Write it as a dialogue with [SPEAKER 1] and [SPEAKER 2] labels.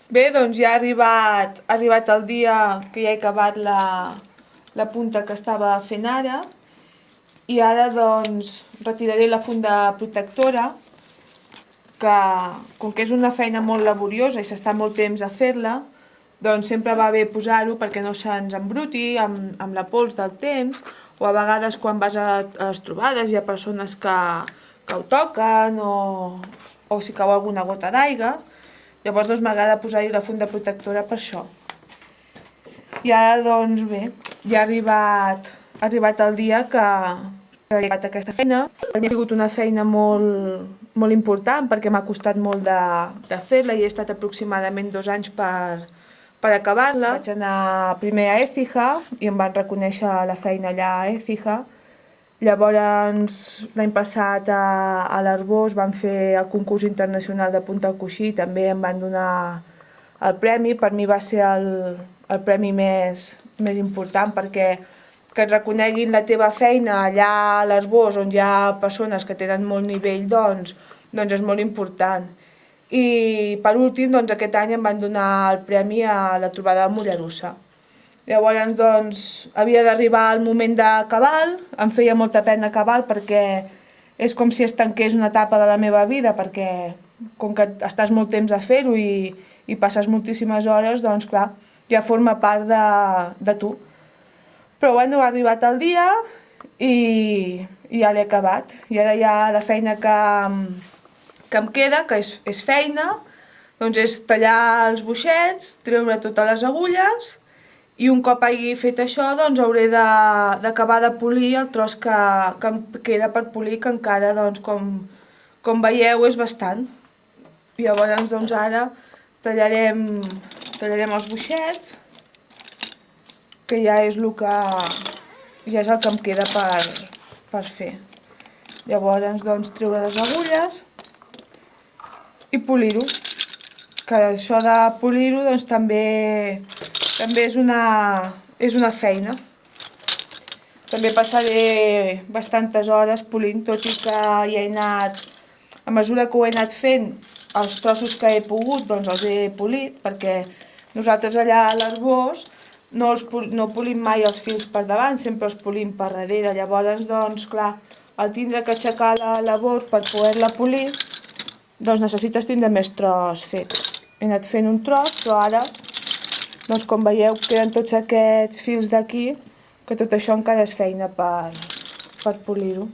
[SPEAKER 1] Bé, doncs ja ha arribat el dia que ja he acabat la punta que estava fent ara i ara doncs retiraré la funda protectora que, com que és una feina molt laboriosa i s'està molt temps a fer-la, doncs sempre va bé posar-ho perquè no se'ns embruti amb la pols del temps, o a vegades quan vas a les trobades hi ha persones que ho toquen o si cau alguna gota d'aigua. Llavors doncs m'agrada posar-hi la funda protectora per això. I ara doncs bé, ja ha arribat el dia que he arribat a aquesta feina. Per mi ha sigut una feina molt important perquè m'ha costat molt de fer-la i he estat aproximadament 2 anys per acabar-la. Vaig anar primer a Écija i em van reconèixer la feina allà a Écija. Llavors, l'any passat a l'Arbós van fer el concurs internacional de punta al coixí i també em van donar el premi. Per mi va ser el premi més important perquè que et reconeguin la teva feina allà a l'Arbós on hi ha persones que tenen molt nivell, doncs és molt important. I per últim, doncs aquest any em van donar el premi a la trobada de Mollerussa. Llavors, doncs, havia d'arribar el moment d'acabar, em feia molta pena acabar perquè és com si es tanqués una etapa de la meva vida, perquè com que estàs molt temps a fer-ho i passes moltíssimes hores, doncs clar, ja forma part de tu. Però bueno, ha arribat el dia i ja l'he acabat. I ara ja la feina que em queda, que és feina, doncs és tallar els boixets, treure totes les agulles i un cop hagi fet això doncs hauré d'acabar de polir el tros que em queda per polir, que encara doncs com veieu és bastant. I llavors doncs ara tallarem els boixets, que ja és el que em queda per fer. Llavors doncs treure les agulles i polir-ho, que això de polir-ho doncs també és una feina. També passaré bastantes hores polint, tot i que hi he anat, a mesura que ho he anat fent, els trossos que he pogut doncs els he polit, perquè nosaltres allà a l'Arbós no polim mai els fils per davant, sempre els polim per darrere. Llavors, doncs, clar, al tindre que aixecar la bord per poder-la polir, doncs necessites tindre més tros fet. He anat fent un tros, però ara, doncs com veieu, queden tots aquests fils d'aquí, que tot això encara és feina per polir-ho.